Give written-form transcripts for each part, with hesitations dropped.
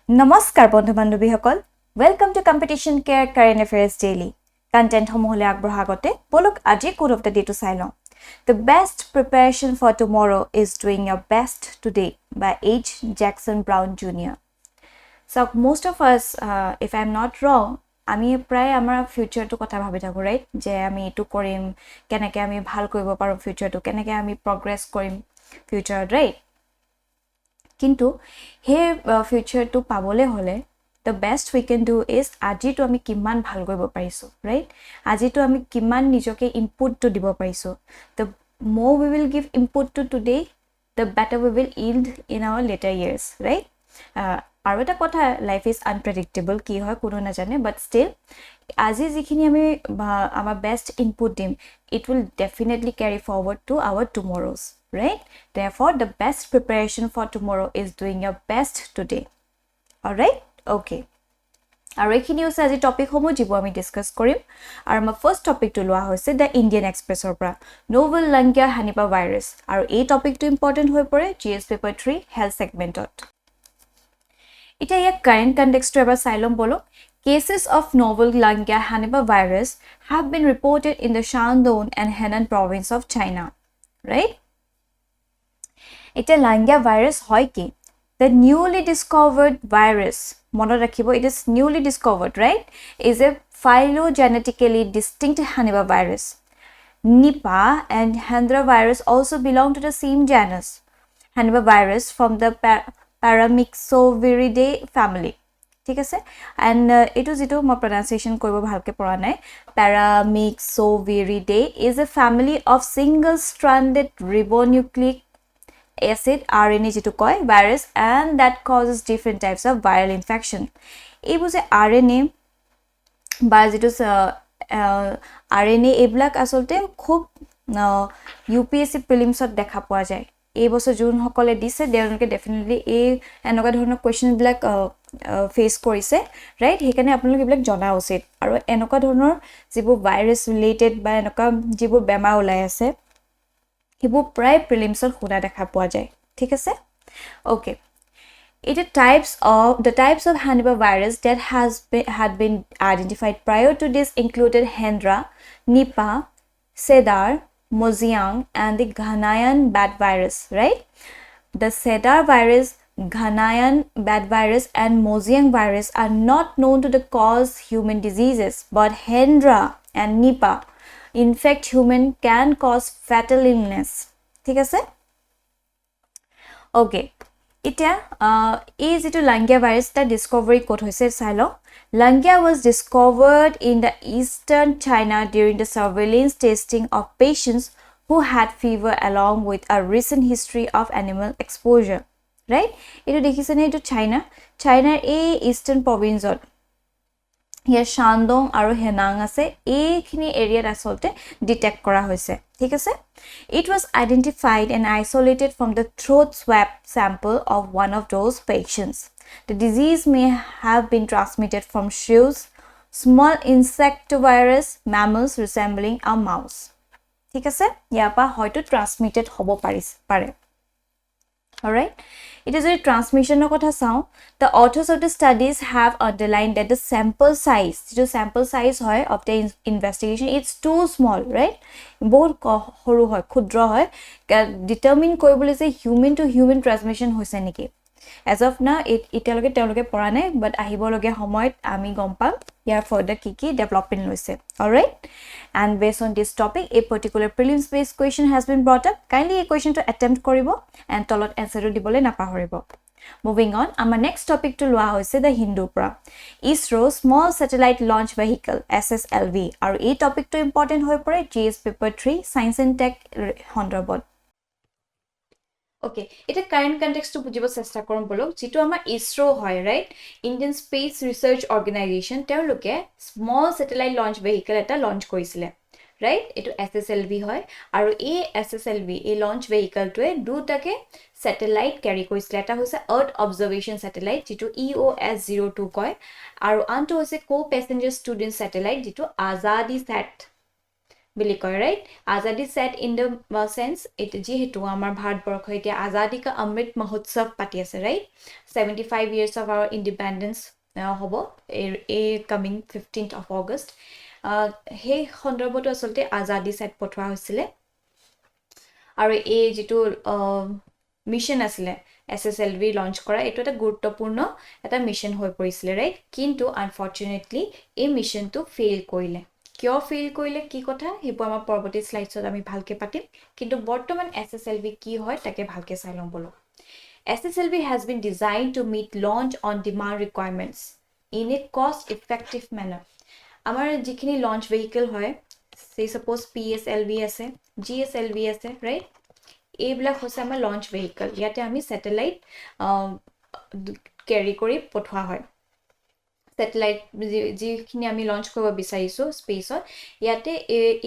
নমস্কাৰ বন্ধু বান্ধৱীসকল welcome to competition care current affairs daily content সমূহলৈ আগবঢ়া আগতে বলক আজি কোড অফ দ্য ডেটো চাই লওঁ The best preparation for tomorrow is doing your best today by H. Jackson Brown Jr. So most of us, if I'm not wrong, আমি প্ৰায় আমাৰ ফিউচাৰটো কথা ভাবি থাকো ৰাইট যে আমি এটো কৰিম কেনেকৈ আমি ভাল কৰিব পাৰো ফিউচাৰটো কেনেকৈ আমি প্ৰগ্ৰেছ কৰিম ফিউচাৰত ৰাইট কিন্তু হে ফিউচাৰটো পাবলৈ হলে the best we can do is আজিটো আমি কিমান ভাল কৰিব পাৰিছো ৰাইট আজিটো আমি কিমান নিজকে ইনপুটটো দিব পাৰিছো the more we will give input to today the better we will yield in our later years right আৰু এটা কথা লাইফ ইজ আনপ্ৰেডিক্টেবল কি হয় কোনো নাজানে বাট ষ্টিল আজি যিখিনি আমি আমাৰ বেষ্ট ইনপুট দিম it will definitely carry forward to our tomorrow's right therefore the best preparation for tomorrow is doing your best today all right okay আৰু এইখিনি হৈছে আজি টপিক সমূহ যিবোৰ আমি ডিসকাস কৰিম আৰু আমাৰ ফাৰ্স্ট টপিকটো লোৱা হৈছে দ্য ইণ্ডিয়ান এক্সপ্ৰেছৰ পৰা নোভেল লাংগিয়া হানিপা ভাইৰাছ আৰু এই টপিকটো ইম্পৰ্টেন্ট হৈ পৰে জিএছ পেপাৰ 3 হেলথ সেগমেন্টত এটা ইয়াক কাৰেন্ট কনটেক্সট এবাৰ চাই লম বলো Cases of novel Langia Hanipa virus have been reported in the Shandong and Henan province of China right Ita Langia virus hoy ki the newly discovered virus mono rakhibo it is newly discovered right is a phylogenetically distinct Hanipa virus Nipah and Hendra virus also belong to the same genus Hanipa virus from the Paramyxoviridae family ঠিক আছে and etu jitu ma pronunciation koibo bhalke pora nai Paramyxoviridae is a family of single stranded ribonucleic acid RNA jitu koi virus and that causes different types of viral infection ei buse RNA ba jitu RNA eblak asolte khub UPSC prelims ot dekha poa jay ei bosor jun hokole dise deonke definitely ei enoka dhoroner question black face কৰিছে right হেকানে আপোনালোক এইবিলাক জনা উচিত আৰু এনেকুৱা ধৰণৰ যিবোৰ virus related বা এনেকুৱা যিবোৰ বেমাৰ ওলাই আছে হেবোৰ প্ৰায় প্ৰিলিমছত খুনা দেখা পোৱা যায় ঠিক আছে okay the types of Hanipa virus that had been identified prior to this included Hendra, Nipah, Cedar, Moziang and the Ghanaian bat virus right the Cedar virus Ghanaian bat virus and Moziang virus are not known to cause human diseases, but Hendra and Nipah infect human can cause fatal illness. ঠিক আছে? Okay. Ita is it Langia virus the discovery code hoise sailo. Langia was discovered in the eastern China during the surveillance testing of patients who had fever along with a recent history of animal exposure. Right etu dekhise na etu China a eastern province ot here Shandong aru Henan ase ekhini area asolte detect kora hoise thik ase it was identified and isolated from the throat swab sample of one of those patients the disease may have been transmitted from shrews small insectivorous mammals resembling a mouse thik ase yapa hoyto transmitted hobo pare all right it is a transmission kotha sao the authors of the studies have underlined that the sample size hoy of the investigation it's too small right bahut horu hoy khudra hoy determine koribole je human to human transmission hoise niki as of now italoge teloge pora nai but ahibologe homoyt ami gom pam yar further kiki development loise all right and based on this topic a particular prelims based question has been brought up kindly a question to attempt koribo and tolot answer dibole napahoribo moving on our next topic to lua hoise the hindu pra isro small satellite launch vehicle SSLV aru ei topic to important hoy pore GS paper 3 science and tech hondrobot Okay, এটা current context to বুজিব চেষ্টা কৰম বলক যেটো আমাৰ ISRO হয় right Indian Space Research Organization তেওঁলোকে small satellite launch vehicle এটা launch কৰিছিলে right এটো SSLV হয় আৰু এই SSLV এই launch vehicle টোৱে দুটাকে satellite carry কৰিছিলে এটা হৈছে earth observation satellite যেটো EOS-02 কয় আৰু আনটো হৈছে co passenger student satellite যেটো azadi sat বুলি কয় right Azadi set in the sense it যেহেতু আমাৰ ভাৰতবৰ্ষ এতিয়া আজাদী কা অমৃত মহোৎসৱ পাতি আছে right 75 years of our independence হ'ব এই কামিং 15th of August সেই সন্দৰ্ভটো আসলতে আজাদী সেট পঠোৱা হৈছিলে আৰু এই যেটো মিশন আছিলে SSLV লঞ্চ কৰা এটো এটা গুৰুত্বপূৰ্ণ এটা মিশন হৈ পৰিছিল ৰাইট কিন্তু আনফৰচুনেটলি এই মিশনটো ফেইল কৰিলে কিয় ফেইল কৰিলে কি কথা হেবো আমাৰ পৰৱৰ্তী স্লাইডছত আমি ভালকে পাতিম কিন্তু বৰ্তমান SSLV কি হয় তাকে ভালকে চাই লম বলো SSLV has been designed to meet launch on demand requirements in a cost effective manner আমাৰ যিখিনি launch vehicle হয় say suppose PSLV আছে GSLV আছে right এইবিলাক হৈছে আমাৰ launch vehicle ইয়াতে আমি satellite carry কৰি পঠোৱা হয় satellite যিখিনি আমি launch কৰিব বিচাৰিছো স্পেচত ইয়াতে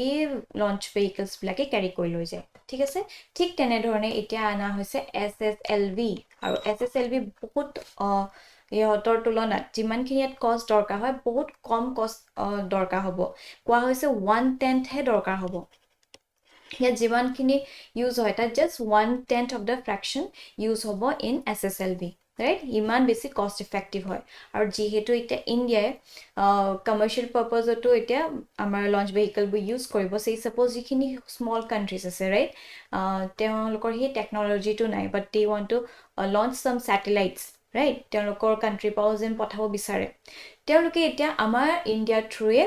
এই launch vehicles বিলাকে carry কৰি লৈ যায় ঠিক আছে ঠিক তেনে ধৰণে এতিয়া আনা হৈছে SSLV আৰু SSLV বহুত ইহতৰ তুলনাত যিমানখিনি ইয়াত কষ্ট দৰকাৰ হয় বহুত কম কষ্ট দৰকাৰ হ'ব কোৱা হৈছে 1/10 হে দৰকাৰ হ'ব ইয়াত যিমানখিনি ইউজ হয় তাত just 1/10 of the fraction use হ'ব ইন SSLV right ইমান বেছি কষ্ট ইফেক্টিভ হয় আৰু যেহেতু এটা ইন্ডিয়াই কমাৰ্শিয়াল পাৰপাজতো এটা আমাৰ লঞ্চ ভেহিকল বু ইউজ কৰিব সেই সাপোজ যিখিনি স্মল কান্ট্ৰিজ আছে ৰাইট তেওঁলোকৰ হে টেকনলজিটো নাই but they want to launch sum satellites right তেওঁলোকৰ কান্ট্ৰি পাও যেন পঠাব বিচাৰে তেওঁলোকে এতিয়া আমাৰ ইন্ডিয়া থ্ৰুয়ে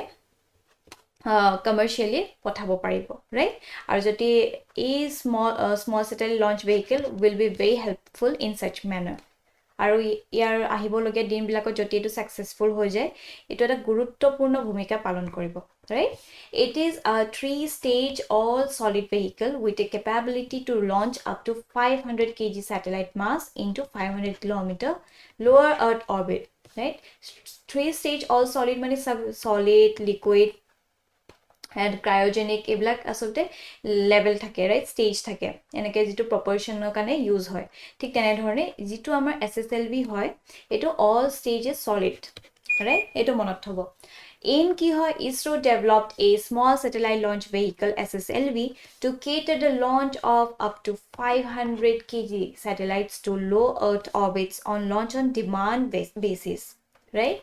commercially পঠাব পাৰিব right আৰু যদি এই small satellite launch vehicle will be very helpful in such manner আৰু ইয়াৰ আহিব লগিয়া দিনবিলাকত যদি এটো সাকসেসফুল হৈ যায় এটো এটা গুৰুত্বপূৰ্ণ ভূমিকা পালন কৰিব right it is a 3-stage all solid vehicle with a capability to launch up to 500 kg satellite mass into 500 km lower earth orbit right 3-stage all solid মানে solid liquid and cryogenic এবিলাক আসলতে level থাকে right stage থাকে এনেকে যেটো প্ৰপৰশনৰ কাৰণে use হয় ঠিক তেনে ধৰণে যেটো আমাৰ SSLV হয় এটো all stages solid right এটো মনত থব aim কি হয় ISRO developed a small satellite launch vehicle SSLV to cater the launch of up to 500 kg satellites to low earth orbits on launch on demand basis right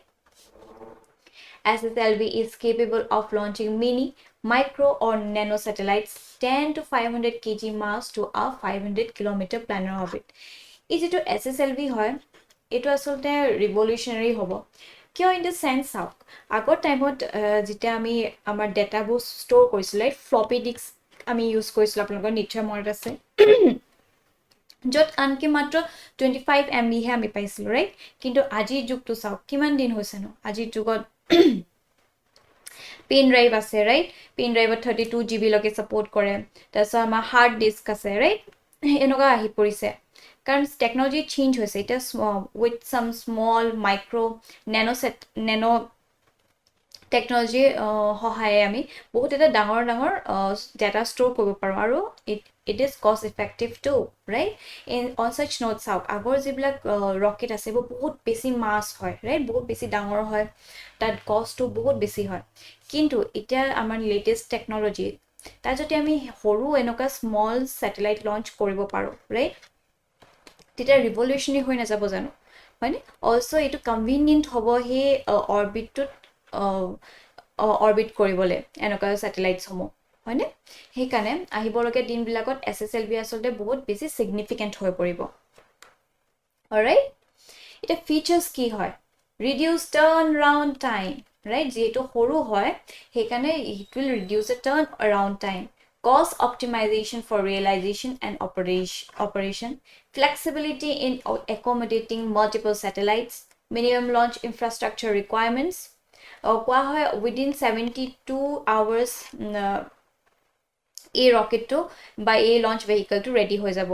SSLV is capable of launching mini, micro or nano satellites 10 to 500 kg mass to a 500 km planar orbit. Is it to SSLV hoy? It was also revolutionary hobo. Kyo in the sense of আগৰ টাইমত যেটা আমি আমাৰ ডেটাবোৰ store কৰিছিল like floppy disk আমি use কৰিছিল আপোনালোকৰ নিশ্চয় মনত আছে যত আনকি মাত্ৰ 25 MB হে আমি পাইছিলো ৰাইট কিন্তু আজিৰ যুগটো চাওক কিমান দিন হৈছে ন আজিৰ যুগত পেন ড্ৰাইভ আছে ৰাইট পেন ড্ৰাইভত 32 GB লকে সাপোৰ্ট কৰে তাৰছত আমাৰ হাৰ্ড ডিস্ক আছে ৰাইট এনেকুৱা আহি পৰিছে কাৰণ টেকনলজি চেঞ্জ হৈছে এটা with some small micro nano technology সহায়ে আমি বহুত এটা ডাঙৰ ডাটা ষ্টৰ কৰিব পাৰো আৰু it is cost effective too right in on such notes out আগৰ যিবিলাক ৰকেট আছে বহুত বেছি মাস হয় right বহুত বেছি ডাঙৰ হয় তাত কষ্টটো বহুত বেছি হয় কিন্তু এটা আমাৰ লেটেস্ট টেকনলজি তা যদি আমি হৰু এনেকা স্মল স্যাটেলাইট লঞ্চ কৰিব পাৰো right এটা ৰিভলিউশনাৰি হৈ না যাব জানো মানে অলসো এটো কনভিনিয়েন্ট হ'ব হে অৰবিটত অৰবিট কৰিবলে এনেকা স্যাটেলাইটস সমূহ হয়নে সেই কাৰণে আহিবলকে দিনবিলাকত SSLV আসলতে বহুত বেছি সিগনিফিকেন্ট হৈ পৰিব অলৰাইট এটা ফিচাৰ্স কি হয় reduce turnaround time right যেটো হৰু হয় সেই কাৰণে it will reduce the turnaround time cost optimization for realization and operation flexibility in accommodating multiple satellites minimum launch infrastructure requirements কোৱা হয় within 72 hours এই ৰকেটটো বা এই লঞ্চ ভেহিকলটো ৰেডি হৈ যাব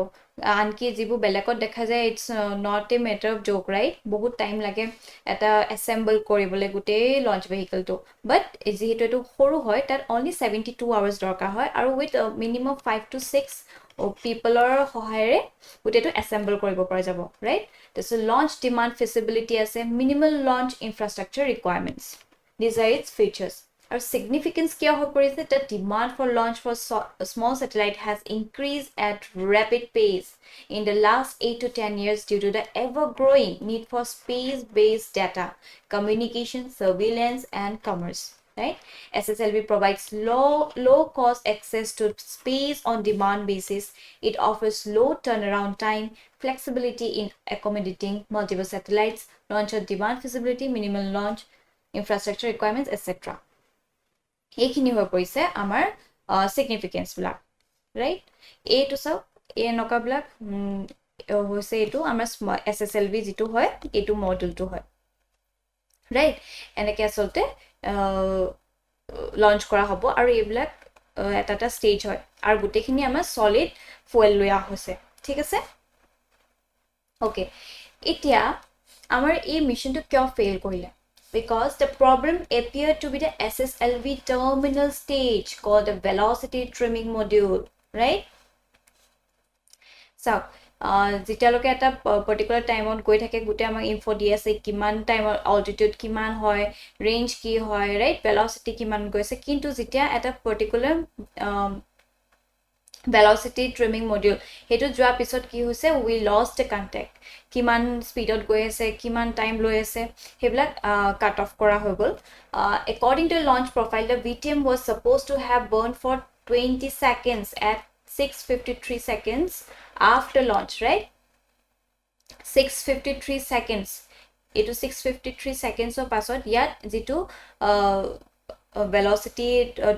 আনকি যিবু বেলেকত দেখা যায় it's not a matter of joke right বহুত টাইম লাগে এটা অ্যাসেম্বল কৰিবলৈ গুটে লঞ্চ ভেহিকলটো বাট যেহেতু এটো সৰু হয় তাত only 72 hours দৰকাৰ হয় আৰু উইথ মিনিমাম 5 to 6 পিপলৰ সহায়েৰে গুটেটো অ্যাসেম্বল কৰিব পৰা যাব right so launch demand feasibility আছে minimal launch infrastructure requirements these are its features Our significance kiya hoy parise that demand for launch for small satellite has increased at rapid pace in the last 8 to 10 years due to the ever-growing need for space-based data, communication, surveillance, and commerce. Right? SSLV provides low-cost access to space on demand basis. It offers low turnaround time, flexibility in accommodating multiple satellites, launch on demand feasibility, minimal launch infrastructure requirements, etc. এইখিনি হৈ পৰিছে আমাৰ significance বিলাক, right? এইটো চাওক এই নকাবিলাক হৈছে এইটো আমাৰ SSLV যিটো হয় এইটো মডুলটো হয়, right? এনেকৈ আচলতে লঞ্চ কৰা হ'ব আৰু এইবিলাক এটা ষ্টেজ হয় আৰু গোটেইখিনি আমাৰ সলিড ফুয়েল লৈ হৈছে, ঠিক আছে? ওকে, এতিয়া আমাৰ এই মিশনটো কিয় ফেইল কৰিলে? Because the problem appeared to be the SSLV terminal stage called the velocity trimming module, right? So, যেতিয়ালৈকে এটা particular time on গৈ থাকে গোটেই আমাক info দি আছে কিমান time altitude কিমান হয়, range কি হয়, right? Velocity কিমান গৈছে, কিন্তু যেতিয়া এটা particular velocity trimming module হেতু যোৱা পিছত কি হৈছে we lost the contact, কিমান স্পিডত গৈ আছে, কিমান টাইম লৈ আছে, হেবিলাক কাট অফ কৰা হৈ গল. According to the launch profile, the VTM was supposed to have burned for 20 seconds at 6:53 seconds after launch, right? 6:53 seconds. Etu 6:53 seconds of password yet jitu velocity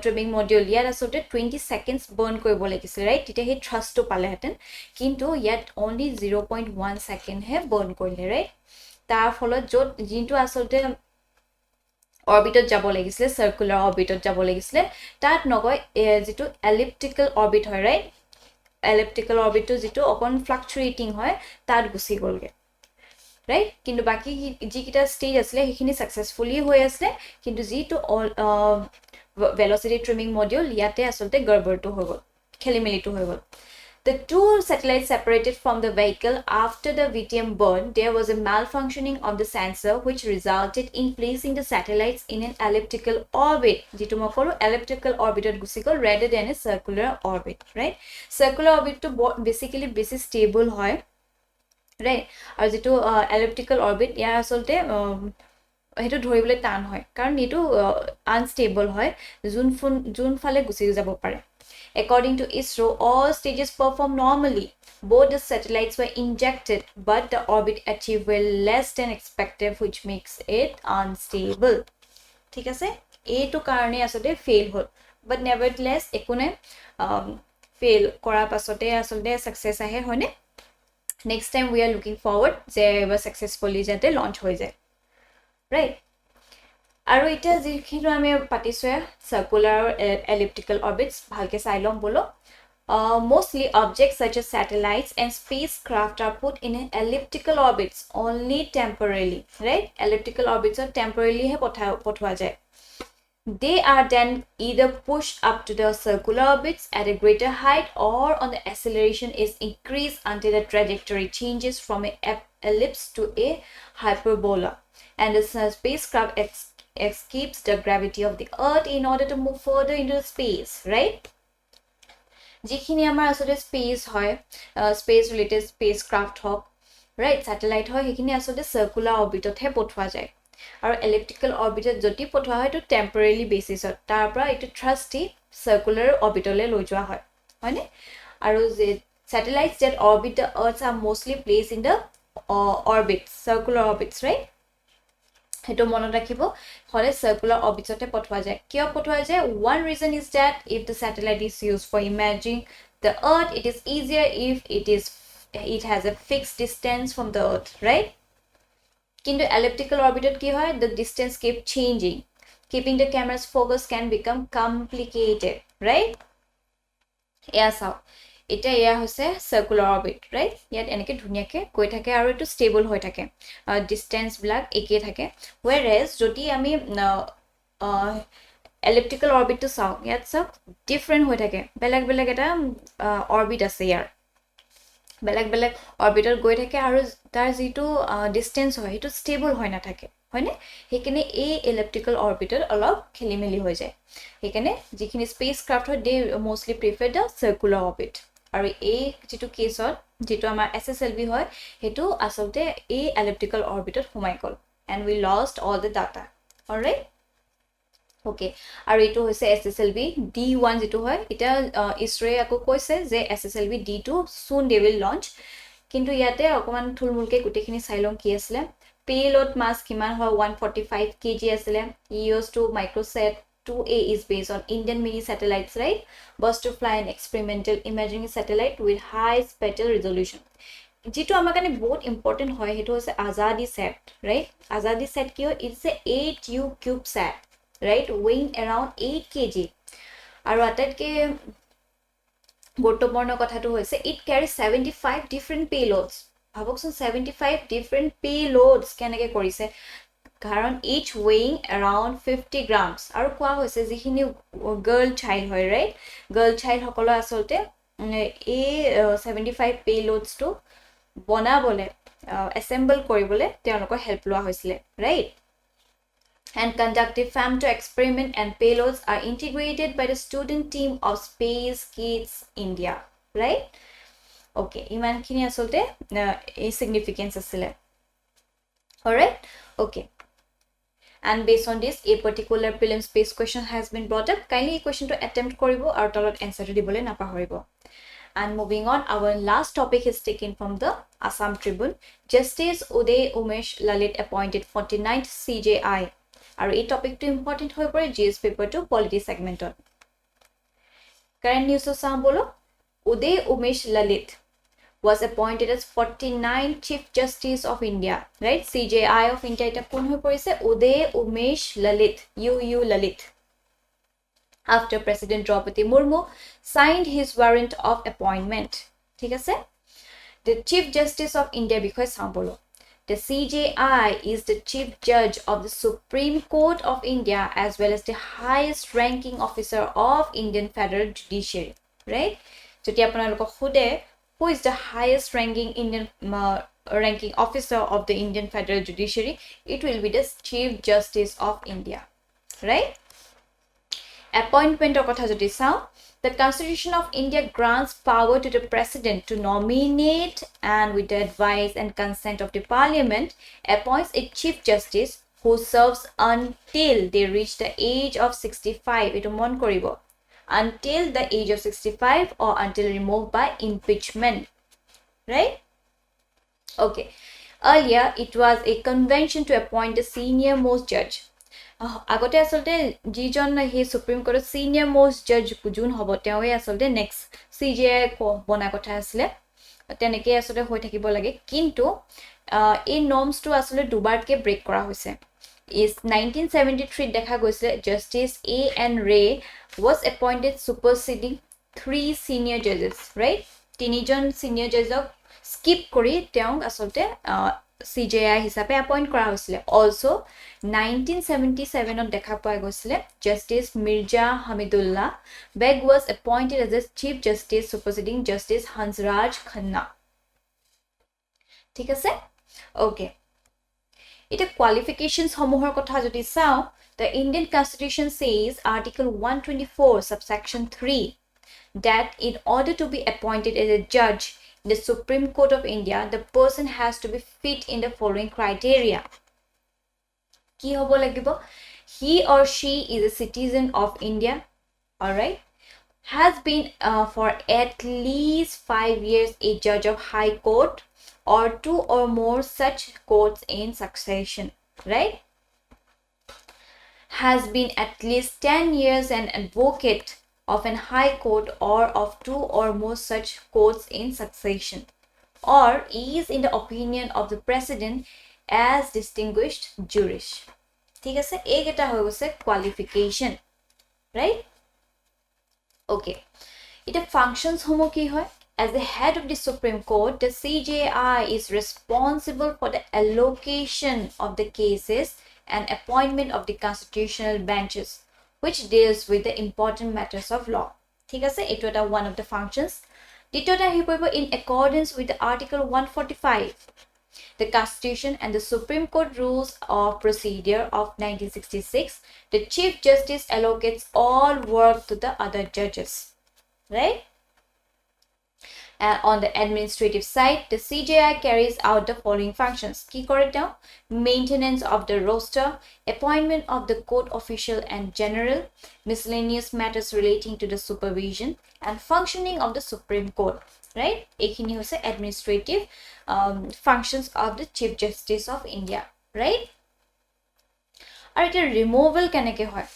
trimming module yet asolte 20 seconds burn koribo lagisile, right? Tite he thrust to pale heten kintu yet only 0.1 second he burn korile, right? Tar folot jot jintu asolte orbitot jabo lagisile, circular orbitot jabo lagisile, tat nogoi jitu elliptical orbit hoy, right? Elliptical orbit to jitu okon fluctuating hoy tat gusi golge, right? Kintu baki jikita stage asle hekhini successfully hoy asle kintu jitu velocity trimming module yate asolte garbor to hoy gol, khelimeli to hoy gol. The two satellites separated from the vehicle after the VTM burn. There was a malfunctioning of the sensor which resulted in placing the satellites in an elliptical orbit. Jitu ma kolu elliptical orbit at gusi gol rather than a circular orbit, right? Circular orbit to basically basic stable hoy, right? Aru jitu elliptical orbit ya asolte hetu dhoribole tan hoy karon etu unstable hoy, jun fale gusi jabo pare. According to ISRO, all stages performed normally. Both the satellites were injected, but the orbit achieved well less than expected, which makes it unstable. ঠিক আছে, এইটো কাৰণে আসলে fail hall, but nevertheless একোনে fail কৰা পাছতে আসলে success আহে হয়নে? Next time we are looking forward যে এবাৰ successfully যাতে launch হৈ যায়, right? আৰু এটা যিখিনি আমি পাতিছো circular elliptical orbits ভালকে চাই লম বলো. Mostly objects such as satellites and spacecraft are put in an elliptical orbits only temporarily, right? Elliptical orbits are temporarily he potwa jay. They are then either pushed up to the circular orbits at a greater height or on the acceleration is increased until the trajectory changes from an ellipse to a hyperbola and the spacecraft escapes the gravity of the earth in order to move further into space, right? Jikhini amar asole space hoy, space related spacecraft hok, right? Satellite hoy hekhini asole circular orbit he pothwa jay aru elliptical orbit joti pothwa hoy to temporarily basis tar pra etu thrust circular orbit le loi jwa hoy hoine. Aru satellites that orbit the earth are mostly placed in the orbits, circular orbits, right? হেটো মনত ৰাখিব হলে circular orbits তে পঠোৱা যায় কিয় পঠোৱা যায় one reason is that if the satellite is used for imaging the earth it is easier if it has a fixed distance from the earth, right? কিন্তু elliptical orbit কি হয় the distance keep changing, keeping the camera's focus can become complicated, right? এয়া চাও এটা এয়া হৈছে circular orbit, right? ইয়াত এনেকে ধুনিয়াকে গৈ থাকে আৰু এটো stable হৈ থাকে, distance বিলাক একে থাকে, whereas যদি আমি elliptical orbit to চাও ইয়াত সব different হৈ থাকে, বেলেগ বেলেগ এটা orbit আছে ইয়াৰ, বেলেগ বেলেগ অৰবিটত গৈ থাকে আৰু তাৰ যিটো ডিষ্টেঞ্চ হয় সেইটো ষ্টেবল হৈ নাথাকে হয়নে সেইকাৰণে এই ইলেপ্টিকেল অৰবিটত অলপ খেলিমেলি হৈ যায় সেইকাৰণে যিখিনি স্পেচ ক্ৰাফ্ট হয় they mostly prefer the circular orbit আৰু এই যিটো কেছত যেটো আমাৰ SSLV হয় হেতু আসলতে এই elliptical অৰবিটত সোমাই গল and we lost all the data alright okay আৰু এটো হৈছে SSLV D1 যেটো হয় এটা ইসৰোয়ে আকো কৈছে যে SSLV D2 soon they will launch কিন্তু ইয়াতে অকমান থুলমুলকে গুটেখিনি চাইলম কি আছিল payload mass কিমান হয় 145 kg আছিল EOS2 microsat 2A is based on Indian mini satellites, right? Was to fly an experimental imaging satellite with high spatial resolution. Jito amakane both important hoy hetu hoise Azadi sat, right? Azadi sat kyo it's a 8U CubeSat, right? Weighing around 8 kg. Aru atatke গুৰুত্বপূৰ্ণ কথাটো হৈছে it carries 75 different payloads. ভাবকচোন 75 different payloads কেনেকে কৰিছে কাৰণ each weighing around 50 grams আৰু কোৱা হৈছে যিখিনি girl child হয় right girl child সকলো আসলতে এই 75 payloads to বনাবলে assemble কৰিবলে তেওঁলোকৰ হেল্প লোৱা হৈছিল right and conducted femto experiment and payloads are integrated by the student team of Space Kids India right okay ইমান খিনি আসলতে এই significance asile alright okay and based on this a particular prelim space question has been brought up kindly question to attempt koribo aru talot answer to dibole napahoribo and moving on our last topic is taken from the Assam Tribune Justice Uday Umesh Lalit appointed 49th CJI aru ei topic to important hoy pore GS paper to polity segment on current news sam bolo Uday Umesh Lalit was appointed as 49th Chief Justice of India, right? CJI of India ita kon hoy porise Uday Umesh Lalit, UU Lalit. After President Draupadi Murmu signed his warrant of appointment. Thik ase? The Chief Justice of India bikhoy sambolo. The CJI is the Chief Judge of the Supreme Court of India as well as the highest ranking officer of Indian Federal Judiciary, right? Jodi apunalok khude who is the highest ranking Indian ranking officer of the Indian Federal Judiciary it will be the Chief Justice of India right appointment kotha jodi sao the Constitution of India grants power to the president to nominate and with the advice and consent of the parliament appoints a chief justice who serves until they reach the age of 65 ito mon koribo until the age of 65 or until removed by impeachment right okay earlier it was a convention to appoint the senior most judge agote asolte jijon he supreme court senior most judge jun hobo teoe asolte next CJI ko bona kotha asile teneke asolte hoi thakibo lage kintu এই norms to asole dubar ke break kora hoise is 1973 dekha goisile Justice A.N. Ray was appointed superseding 3 senior judges right tinijon senior judge skip kori teong asolte CJI hisabe appoint kora hoisile also 1977 on dekha poa goisile Justice Mirza Hamidullah Beg was appointed as the Chief Justice superseding Justice Hansraj Khanna ঠিক আছে okay ita qualifications homohor kotha jodi sao the Indian Constitution says article 124 subsection 3 that in order to be appointed as a judge in the Supreme Court of India the person has to be fit in the following criteria ki hobo lagibo he or she is a citizen of India all right has been for at least 5 years a judge of high court or 2 or more such courts in succession right has been at least 10 years an advocate of an high court or of 2 or more such courts in succession or is in the opinion of the president as distinguished jurist ঠিক আছে এই গেটা হৈ গৈছে qualification right okay এটা functions homo ki hoy as the head of the Supreme Court the CJI is responsible for the allocation of the cases and appointment of the constitutional benches which deals with the important matters of law ঠিক আছে eto eta one of the functions দ্বিতীয়তে আহি পৰিব in accordance with the article 145 the Constitution and the Supreme Court rules of procedure of 1966 the Chief Justice allocates all work to the other judges, right? On the administrative side, the CJI carries out the following functions. Ki kore down, maintenance of the roster, appointment of the court official and general, miscellaneous matters relating to the supervision, and functioning of the Supreme Court. Right? Ekhini hoise administrative functions of the Chief Justice of India. Right? Aru eta removal keneke hoy?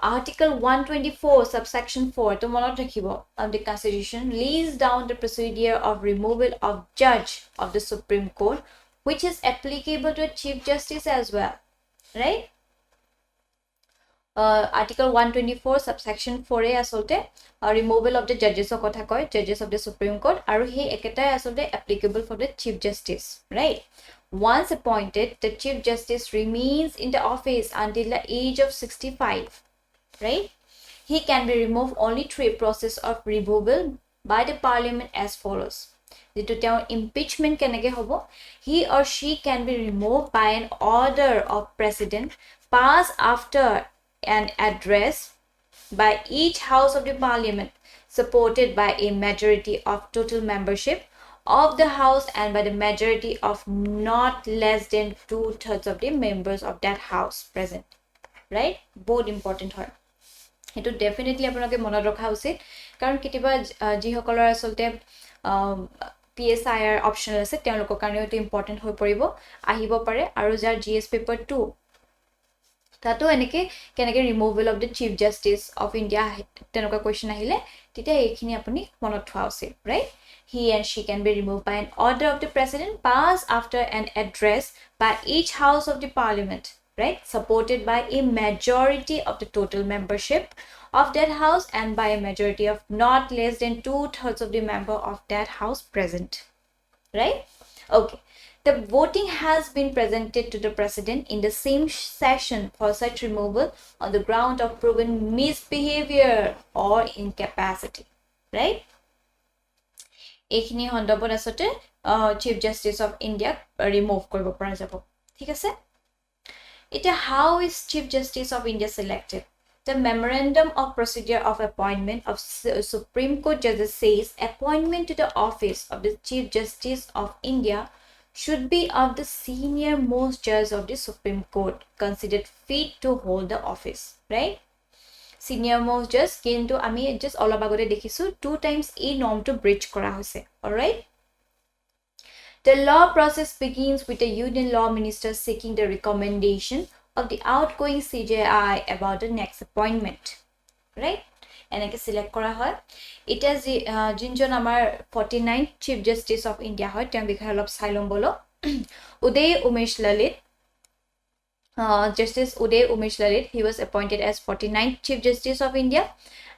Article 124 subsection 4 to monot rakhibo of the Constitution lays down the procedure of removal of judge of the Supreme Court which is applicable to a Chief Justice as well, right? Article 124 subsection 4 e asolte removal of the judges o kotha koy judges of the Supreme Court aru he eketa asolte applicable for the Chief Justice, right? Once appointed, the Chief Justice remains in the office until the age of 65. Right? He can be removed only through a process of removal by the parliament as follows. Jitu teo impeachment kenege hobo, he or she can be removed by an order of president passed after an address by each house of the parliament supported by a majority of total membership of the house and by the majority of not less than 2/3 of the members of that house present. Right? Both important hoy. Eto definitely আপোনালোকে মনত ৰখা উচিত কাৰণ কিতিবা G সকলৰ আসলতে PSIR optional আছে তেওঁলোকৰ কাৰণে এটো ইম্পৰ্টেন্ট হৈ পৰিব আহিব পাৰে আৰু যাৰ GS পেপাৰ 2 তাতো এনেকে কেনেকে removal of the chief justice of India তেনেকুৱা কোৱেশ্চন আহিলে তেতিয়া এইখিনি আপুনি মনত থোৱা উচিত right he and she can be removed by an order of the president passed after an address by each house of the parliament, right, supported by a majority of the total membership of that house and by a majority of not less than 2/3 of the member of that house present, right? Okay, the voting has been presented to the president in the same session for such removal on the ground of proven misbehavior or incapacity, right? Ekhini hondobot asote Chief Justice of India remove koribo para jabo, thik ase? How is Chief Justice of India selected? The Memorandum of Procedure of Appointment of Supreme Court Judges says appointment to the office of the Chief Justice of India should be of the senior most judge of the Supreme Court considered fit to hold the office, right? Senior most judge kintu ami just all agote dekhisu 2 times e norm to breach kora hoise, all right? The law process begins with the Union Law Minister seeking the recommendation of the outgoing CJI about the next appointment, right? Enake select kora hoy. It is jinjon amar 49th Chief Justice of India hoy tem bikhoy olop sailom bolo. Uday Umesh Lalit, Justice Uday Umesh Lalit, he was appointed as 49th Chief Justice of India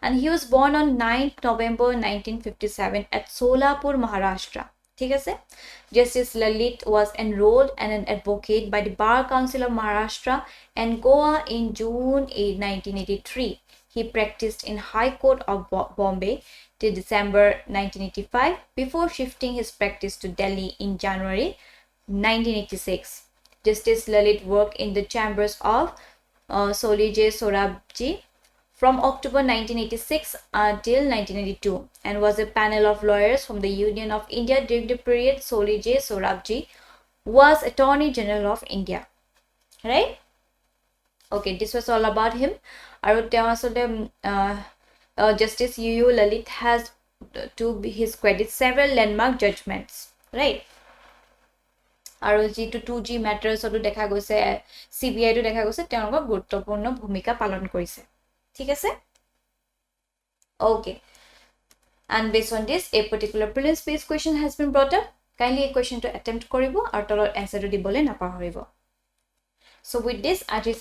and he was born on 9th November 1957 at Solapur, Maharashtra. ठीक है से Justice Lalit was enrolled and an advocate by the Bar Council of Maharashtra and Goa in June 1983. He practiced in High Court of Bombay till December 1985 before shifting his practice to Delhi in January 1986. Justice Lalit worked in the chambers of Solije Sorabji from October 1986 until 1982 and was a panel of lawyers from the Union of India during the period Solije Sorabji was Attorney General of India, right? Okay, this was all about him. Justice UU Lalit has to his credit several landmark judgments, right? আৰু যেটো 2G matters auto দেখা গৈছে CBI to দেখা গৈছে তেওঁলোকৰ গুৰুত্বপূৰ্ণ ভূমিকা পালন কৰিছে, ঠিক আছে? Okay, and based on this a particular prelims based question has been brought up. Kindly a question to attempt koribo aru tolor answer to dibole napahoribo. So with this ajir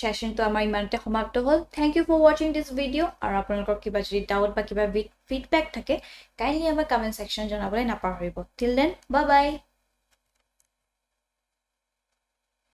session to amar imante samapto hol. Thank you for watching this video aru apnalokor kiba jodi doubt ba kiba feedback thake kindly amar comment section janabole napahoribo. Till then, bye bye.